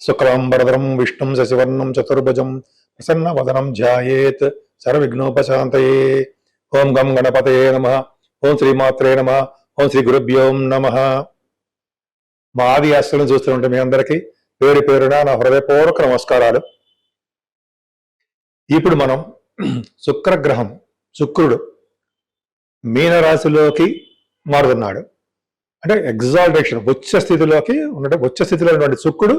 శుక్లాంబరధరం విష్ణుం శశివర్ణం చతుర్భుజం ప్రసన్నవదనం ధ్యాయేత్ సర్వవిఘ్నోపశాంతయే. ఓం గం గణపతయే నమః. ఓం శ్రీమాత్రే నమః. ఓం శ్రీ గురుభ్యో నమః. మా ఆది ఆస్తులను చూస్తుంటే మీ అందరికీ పేరు పేరున నా హృదయపూర్వక నమస్కారాలు. ఇప్పుడు మనం శుక్రగ్రహం, శుక్రుడు మీనరాశిలోకి మారుతున్నాడు. అంటే ఎగ్జాల్టేషన్, ఉచ్చ స్థితిలోకి ఉన్నట్టు, ఉచ్చ స్థితిలో ఉన్నటువంటి శుక్రుడు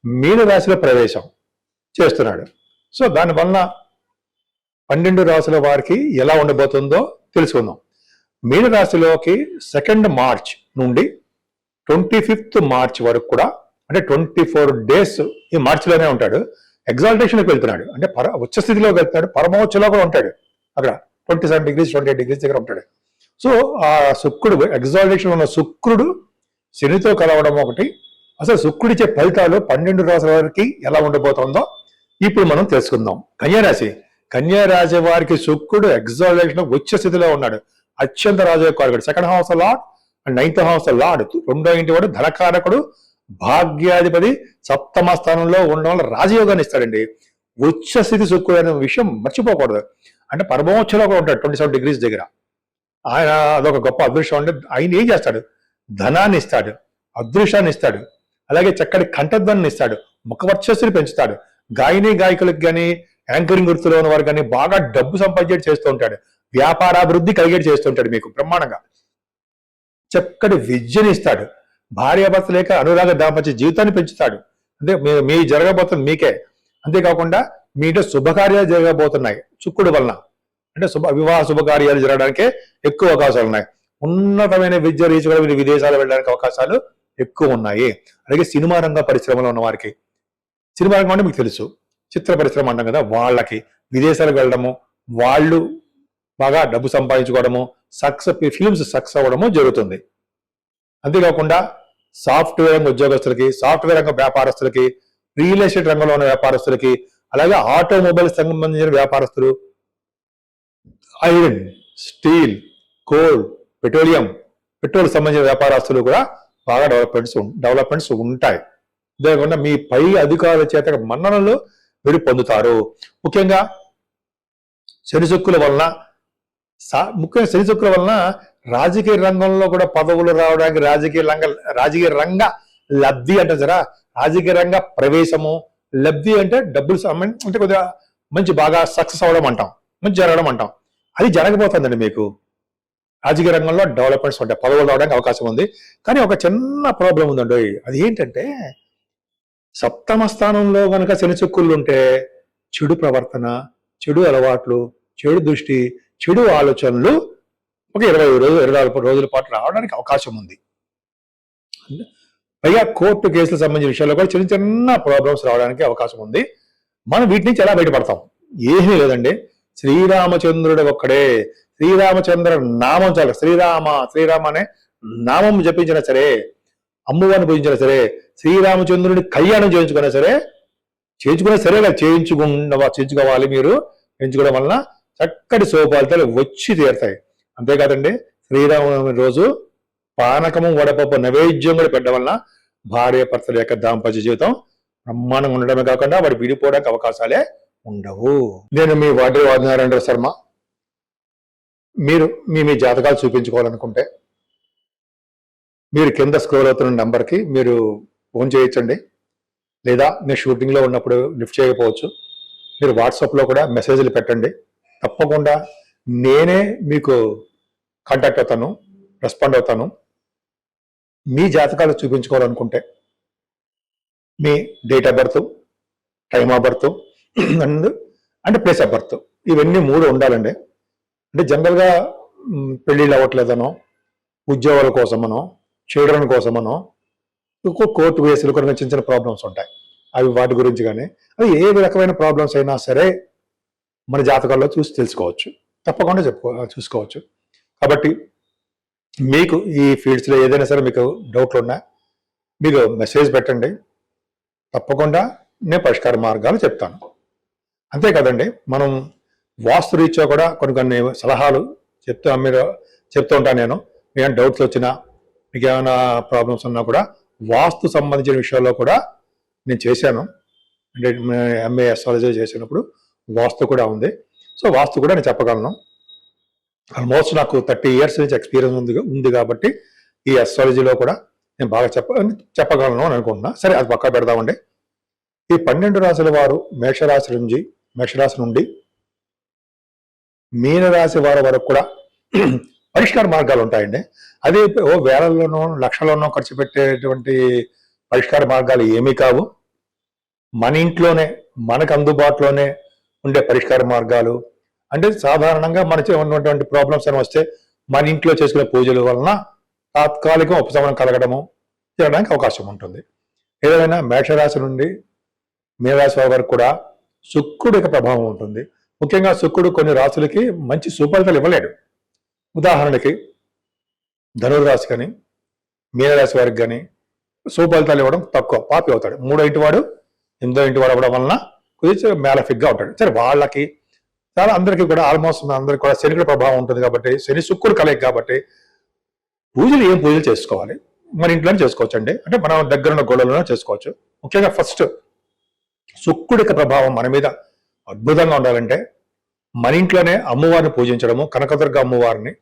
మీనరాశిలో ప్రవేశం చేస్తున్నాడు. సో దానివల్ల 12 రాశుల వారికి ఎలా ఉండబోతుందో తెలుసుకుందాం. మీనరాశిలోకి 2 మార్చ్ నుండి 25 మార్చ్ వరకు కూడా, అంటే 24 డేస్ ఈ మార్చిలోనే ఉంటాడు. ఎగ్జాల్టేషన్కి వెళ్తున్నాడు, అంటే ఉచ్చ స్థితిలోకి వెళ్తున్నాడు. పరమోచ్చలో కూడా ఉంటాడు, అక్కడ 27 డిగ్రీస్ 28 డిగ్రీస్ దగ్గర ఉంటాడు. సో ఆ శుక్రుడు, ఎగ్జాల్టేషన్ ఉన్న శుక్రుడు శనితో కలవడం ఒకటి. అసలు శుక్రుడిచ్చే ఫలితాలు 12 రాశుల వారికి ఎలా ఉండబోతుందో ఇప్పుడు మనం తెలుసుకుందాం. కన్యారాశి, కన్యారాశి వారికి శుక్రుడు ఎగ్జాల్టేషన్ ఉచ్చ స్థితిలో ఉన్నాడు. అత్యంత రాజయోగకారకుడు, 2nd house lord and 9th house lord, 2వ ఇంటి వాడు, ధనకారకుడు, భాగ్యాధిపతి, 7వ స్థానంలో ఉండడం వల్ల రాజయోగాన్ని ఇస్తాడండి. ఉచ్చ స్థితి శుక్రుడు అనే విషయం మర్చిపోకూడదు. అంటే పరమోచ్చలో కూడా ఉంటాడు 27 డిగ్రీస్ దగ్గర. ఆయన అదొక గొప్ప అదృష్టం. అంటే ఆయన ఏం చేస్తాడు? ధనాన్ని ఇస్తాడు, అదృష్టాన్ని ఇస్తాడు, అలాగే చక్కటి కంఠధ్వనిని ఇస్తాడు, ముఖ వర్చస్సుని పెంచుతాడు. గాయని గాయకులకు కానీ, యాంకరింగ్ వృత్తిలో ఉన్న వారు కానీ బాగా డబ్బు సంపాదించేట్ చేస్తూ ఉంటాడు. వ్యాపారాభివృద్ధి కలిగేట్ చేస్తూ ఉంటాడు మీకు బ్రహ్మాండంగా. చక్కటి విద్యని ఇస్తాడు. భార్యాభర్త లేక అనురాగ దాంపత్య జీవితాన్ని పెంచుతాడు. అంటే మీ జరగబోతుంది మీకే. అంతేకాకుండా మీ ఇంట్లో శుభకార్యాలు జరగబోతున్నాయి శుక్రుడు వలన. అంటే వివాహ శుభకార్యాలు జరగడానికే ఎక్కువ అవకాశాలు ఉన్నాయి. ఉన్నతమైన విద్య రీచ్ కూడా మీరు విదేశాలు వెళ్ళడానికి అవకాశాలు ఎక్కువ ఉన్నాయి. అలాగే సినిమా రంగ పరిశ్రమలో ఉన్న వారికి, సినిమా రంగం అంటే మీకు తెలుసు, చిత్ర పరిశ్రమ అంటాం కదా, వాళ్ళకి విదేశాలకు వెళ్ళడము, వాళ్ళు బాగా డబ్బు సంపాదించుకోవడము, ఫిల్మ్స్ సక్సెస్ అవ్వడము జరుగుతుంది. అంతేకాకుండా సాఫ్ట్వేర్ రంగ ఉద్యోగస్తులకి, సాఫ్ట్వేర్ రంగ వ్యాపారస్తులకి, రియల్ ఎస్టేట్ రంగంలో ఉన్న వ్యాపారస్తులకి, అలాగే ఆటోమొబైల్స్ సంబంధించిన వ్యాపారస్తులు, ఐరన్, స్టీల్, కోల్, పెట్రోల్ సంబంధించిన వ్యాపారస్తులు కూడా బాగా డెవలప్మెంట్స్ ఉంటాయి. అంతేకాకుండా మీ పై అధికారుల చేత మన్ననలు మీరు పొందుతారు. ముఖ్యంగా శని శుక్రుల వలన రాజకీయ రంగంలో కూడా పదవులు రావడానికి, రాజకీయ రంగ లబ్ధి అంటే సరే, రాజకీయ రంగ ప్రవేశము, లబ్ధి అంటే డబ్బులు అంటే కొద్దిగా మంచి బాగా సక్సెస్ అవ్వడం అంటాం, మంచి జరగడం అంటాం. అది జరగబోతుందండి మీకు. రాజకీయ రంగంలో డెవలప్మెంట్స్ ఉంటాయి, పదవులు రావడానికి అవకాశం ఉంది. కానీ ఒక చిన్న ప్రాబ్లం ఉందండి. అది ఏంటంటే 7వ స్థానంలో కనుక శని శుక్రులు ఉంటే చెడు ప్రవర్తన, చెడు అలవాట్లు, చెడు దృష్టి, చెడు ఆలోచనలు ఒక 24 రోజుల పాటు రావడానికి అవకాశం ఉంది. పైగా కోర్టు కేసులకు సంబంధించిన విషయాల్లో కూడా చిన్న చిన్న ప్రాబ్లమ్స్ రావడానికి అవకాశం ఉంది. మనం వీటి నుంచి ఎలా బయటపడతాం? ఏమీ లేదండి. శ్రీరామచంద్రుడు ఒక్కడే. శ్రీరామచంద్ర నామం చాలు. శ్రీరామ అనే నామం జపించినా సరే, అమ్మవారిని పూజించినా సరే, శ్రీరామచంద్రుడిని కళ్యాణం చేయించుకున్నా సరే, చేయించుకోవాలి. మీరు చేయించుకోవడం వలన చక్కటి శుభఫలితాలు వచ్చి తీరుతాయి. అంతేకాదండి, శ్రీరామనవమి రోజు పానకము, వడపప్పు నైవేద్యం కూడా పెట్టడం వలన భార్యాభర్తల యొక్క దాంపత్య జీవితం బ్రహ్మాండంగా ఉండడమే కాకుండా వాడు విడిపోవడానికి అవకాశాలే ఉండవు. నేను మీ వాడ్నారాయణ శర్మ. మీరు మీ జాతకాలు చూపించుకోవాలనుకుంటే మీరు కింద స్క్రోల్ అవుతున్న నెంబర్కి మీరు ఫోన్ చేయొచ్చండి. లేదా మీరు షూటింగ్లో ఉన్నప్పుడు లిఫ్ట్ చేయకపోవచ్చు. మీరు వాట్సాప్లో కూడా మెసేజ్లు పెట్టండి. తప్పకుండా నేనే మీకు కాంటాక్ట్ అవుతాను, రెస్పాండ్ అవుతాను. మీ జాతకాలు చూపించుకోవాలనుకుంటే మీ date of birth, time of birth and place of birth, ఇవన్నీ 3 ఉండాలండి. అంటే జనరల్గా పెళ్ళిళ్ళు అవ్వట్లేదనో, ఉద్యోగాల కోసమనో, చిల్డ్రన్ కోసమనో, కోర్టు కేసులు కొన్ని చిన్న చిన్న ప్రాబ్లమ్స్ ఉంటాయి. అవి వాటి గురించి కానీ, అది ఏ రకమైన ప్రాబ్లమ్స్ అయినా సరే మన జాతకాల్లో చూసి తెలుసుకోవచ్చు, తప్పకుండా చూసుకోవచ్చు. కాబట్టి మీకు ఈ ఫీల్డ్స్లో ఏదైనా సరే మీకు డౌట్లు ఉన్నా మీకు మెసేజ్ పెట్టండి. తప్పకుండా నేను పరిష్కార మార్గాలు చెప్తాను. అంతే కదండి, మనం వాస్తు రీత్యా కూడా కొన్ని సలహాలు చెప్తూ ఉంటాను నేను. మీకు డౌట్స్ వచ్చినా, మీకు ఏమైనా ప్రాబ్లమ్స్ ఉన్నా కూడా వాస్తు సంబంధించిన విషయాల్లో కూడా నేను చేశాను. అంటే ఎంఏ అస్ట్రాలజీ చేసినప్పుడు వాస్తు కూడా ఉంది. సో వాస్తు కూడా నేను చెప్పగలను. ఆల్మోస్ట్ నాకు 30 years నుంచి ఎక్స్పీరియన్స్ ఉంది కాబట్టి ఈ అస్ట్రాలజీలో కూడా నేను బాగా చెప్పగలను అని అనుకుంటున్నా. సరే, అది పక్కా పెడదామండి. ఈ 12 రాశుల వారు మేషరాశి నుండి మీనరాశి వారి వరకు కూడా పరిష్కార మార్గాలు ఉంటాయండి. అది వేలల్లోనో లక్షల్లోనో ఖర్చు పెట్టేటువంటి పరిష్కార మార్గాలు ఏమీ కావు. మన ఇంట్లోనే మనకు అందుబాటులోనే ఉండే పరిష్కార మార్గాలు. అంటే సాధారణంగా మనకి ఉన్నటువంటి ప్రాబ్లమ్స్ అని వస్తే మన ఇంట్లో చేసుకునే పూజల వలన తాత్కాలిక ఉపశమనం కలగడము చేయడానికి అవకాశం ఉంటుంది. ఏదైనా మేషరాశి నుండి మీనరాశి వారి వరకు కూడా శుక్రుడి యొక్క ప్రభావం ఉంటుంది. ముఖ్యంగా శుక్రుడు కొన్ని రాశులకి మంచి సుఫలితాలు ఇవ్వలేడు. ఉదాహరణకి ధనుర్రాశి కానీ మీనరాశి వారికి కానీ సుఫలితాలు ఇవ్వడం తక్కువ, పాపి అవుతాడు. 3వ ఇంటి వాడు 8వ ఇంటి వాడు అవ్వడం వలన కొంచెం మేలఫిక్గా ఉంటాడు. సరే, వాళ్ళకి చాలా అందరికీ కూడా ఆల్మోస్ట్ అందరికీ కూడా శనికుడి ప్రభావం ఉంటుంది కాబట్టి, శని శుక్రుడు కలయిక కాబట్టి ఏం పూజలు చేసుకోవాలి మన ఇంట్లోనే చేసుకోవచ్చు అండి. అంటే మనం దగ్గరున్న గోడలోనే చేసుకోవచ్చు. ముఖ్యంగా ఫస్ట్ శుక్రుడికి ప్రభావం మన మీద అద్భుతంగా ఉండాలంటే మన ఇంట్లోనే అమ్మవారిని పూజించడము, కనకదుర్గ అమ్మవారిని.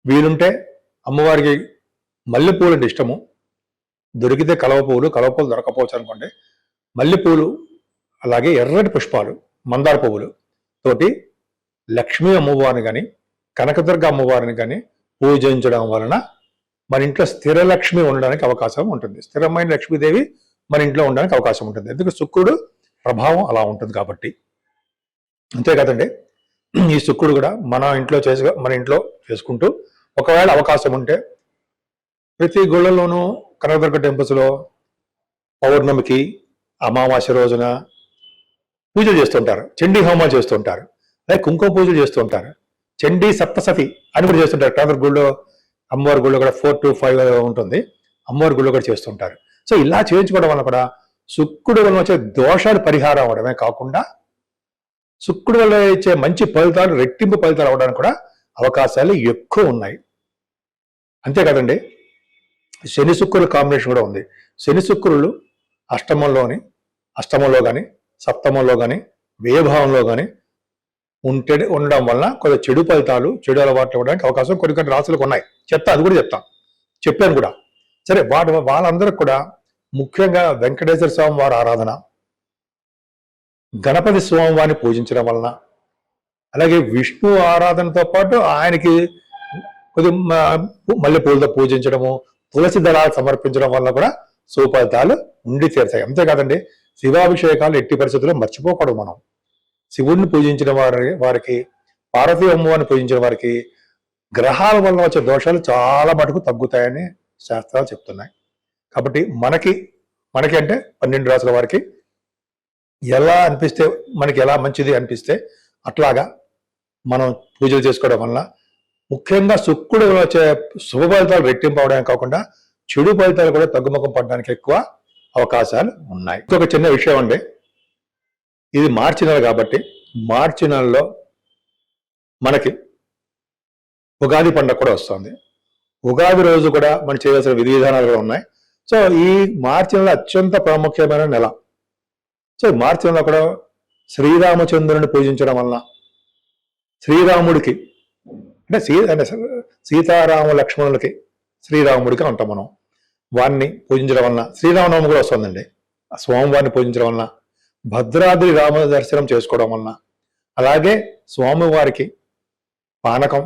వీలుంటే అమ్మవారికి మల్లెపూలు అంటే ఇష్టము, దొరికితే కలవ పువ్వులు దొరకపోవచ్చు అనుకోండి, మల్లెపూలు అలాగే ఎర్రటి పుష్పాలు, మందార పువ్వులు తోటి లక్ష్మీ అమ్మవారిని కానీ కనకదుర్గ అమ్మవారిని కానీ పూజించడం వలన మన ఇంట్లో స్థిర లక్ష్మి ఉండడానికి అవకాశం ఉంటుంది. స్థిరమైన లక్ష్మీదేవి మన ఇంట్లో ఉండడానికి అవకాశం ఉంటుంది. ఎందుకంటే శుక్రుడు ప్రభావం అలా ఉంటుంది కాబట్టి. అంతే కదండి, ఈ శుక్రుడు కూడా మన ఇంట్లో చేసుకుంటూ ఒకవేళ అవకాశం ఉంటే ప్రతి గుళ్ళలోనూ కనకదుర్గ టెంపుల్స్లో పౌర్ణమికి అమావాస్య రోజున పూజలు చేస్తుంటారు, చండీ హోమాలు చేస్తుంటారు, అలాగే కుంకుమ పూజలు చేస్తుంటారు, చండీ సప్తసతి అని కూడా చేస్తుంటారు. కనకదుర్గ గుళ్ళో అమ్మవారి గుళ్ళో కూడా 4 to 5 ఉంటుంది, అమ్మవారి గుళ్ళో కూడా చేస్తుంటారు. సో ఇలా చేయించుకోవడం వల్ల కూడా శుక్రుడు వల్ల వచ్చే దోషాలు పరిహారం అవడమే కాకుండా శుక్రుడు వల్ల ఇచ్చే మంచి ఫలితాలు రెట్టింపు ఫలితాలు అవడానికి కూడా అవకాశాలు ఎక్కువ ఉన్నాయి. అంతే కదండి, శని శుక్రుల కాంబినేషన్ కూడా ఉంది. శని శుక్రులు అష్టమంలో కానీ సప్తమంలో కానీ వ్యయభావంలో కానీ ఉండడం వలన కొంత చెడు ఫలితాలు, చెడు అలవాట్లు ఇవ్వడానికి అవకాశం కొన్ని రాశులకు ఉన్నాయి. అది కూడా చెప్పాను కూడా. సరే, వాళ్ళందరికి కూడా ముఖ్యంగా వెంకటేశ్వర స్వామి వారి ఆరాధన, గణపతి స్వామి వారిని పూజించడం వలన, అలాగే విష్ణు ఆరాధనతో పాటు ఆయనకి కొద్ది మల్లెపూలతో పూజించడము, తులసి దళాలు సమర్పించడం వల్ల కూడా సుఫలితాలు ఉండి తీరుతాయి. అంతేకాదండి, శివాభిషేకాలు ఎట్టి పరిస్థితుల్లో మర్చిపోకూడదు. మనం శివుడిని పూజించిన వారికి పార్వతీ అమ్మవారిని పూజించిన వారికి గ్రహాల వల్ల వచ్చే దోషాలు చాలా మటుకు తగ్గుతాయని శాస్త్రాలు చెప్తున్నాయి. కాబట్టి మనకి అంటే 12 రాశుల వారికి ఎలా అనిపిస్తే, మనకి ఎలా మంచిది అనిపిస్తే అట్లాగా మనం పూజలు చేసుకోవడం వల్ల ముఖ్యంగా శుక్రుడు వచ్చే శుభ ఫలితాలు రెట్టింపు అవడానికి కాకుండా చెడు ఫలితాలు కూడా తగ్గుముఖం పడడానికి ఎక్కువ అవకాశాలు ఉన్నాయి. ఇంకొక చిన్న విషయం అండి, ఇది మార్చి నెల కాబట్టి మార్చి నెలలో మనకి ఉగాది పండుగ కూడా వస్తుంది. ఉగాది రోజు కూడా మనం చేయాల్సిన విధి విధానాలు కూడా ఉన్నాయి. సో ఈ మార్చి నెల అత్యంత ప్రాముఖ్యమైన నెల. సో మార్చి నెలలో కూడా శ్రీరామచంద్రుని పూజించడం వలన శ్రీరాముడికి అంటే సీతారామ లక్ష్మణులకి శ్రీరాముడికి అంటాం మనం. వారిని పూజించడం వలన శ్రీరామనవమి కూడా వస్తుందండి. ఆ స్వామివారిని పూజించడం వలన, భద్రాద్రి రామ దర్శనం చేసుకోవడం వలన, అలాగే స్వామివారికి పానకం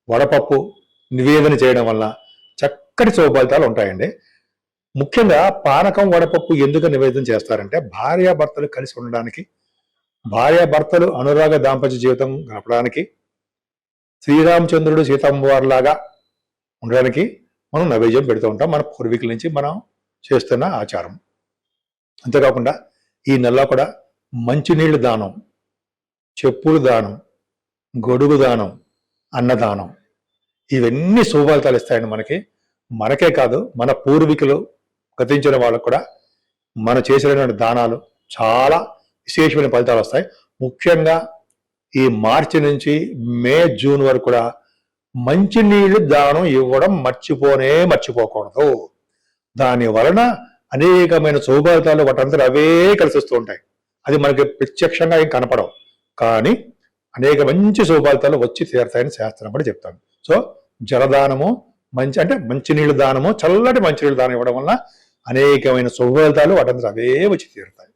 వడపప్పు నివేదన చేయడం వలన చక్కటి శుభఫలితాలు ఉంటాయండి. ముఖ్యంగా పానకం వడపప్పు ఎందుకు నివేదన చేస్తారంటే భార్యాభర్తలు కలిసి ఉండడానికి, భార్యాభర్తలు అనురాగ దాంపత్య జీవితం గడపడానికి, శ్రీరామచంద్రుడు సీతమ్మవారిలాగా ఉండడానికి మనం నైవేద్యం పెడుతూ ఉంటాం. మన పూర్వీకుల నుంచి మనం చేస్తున్న ఆచారం. అంతేకాకుండా ఈ నెలలో కూడా మంచినీళ్ళు దానం, చెప్పులు దానం, గొడుగు దానం, అన్నదానం, ఇవన్నీ శుభఫలితాలు ఇస్తాయండి మనకే కాదు, మన పూర్వీకులు గతించిన వాళ్ళకు కూడా మనం చేసినటువంటి దానాలు చాలా విశేషమైన ఫలితాలు వస్తాయి. ముఖ్యంగా ఈ మార్చి నుంచి మే జూన్ వరకు కూడా మంచినీళ్ళు దానం ఇవ్వడం మర్చిపోకూడదు. దాని వలన అనేకమైన శుభఫలితాలు వాటంతా అవే కలిసి వస్తూ ఉంటాయి. అది మనకి ప్రత్యక్షంగా ఏం కనపడవు, కానీ అనేక మంచి శుభఫలితాలు వచ్చి తీరుతాయని శాస్త్రం కూడా చెప్తాను. సో జలదానము అంటే మంచినీళ్ళు దానము, చల్లటి మంచినీళ్ళు దానం ఇవ్వడం వల్ల అనేకమైన శుభఫలితాలు వాటంతా అవే వచ్చి తీరుతాయి.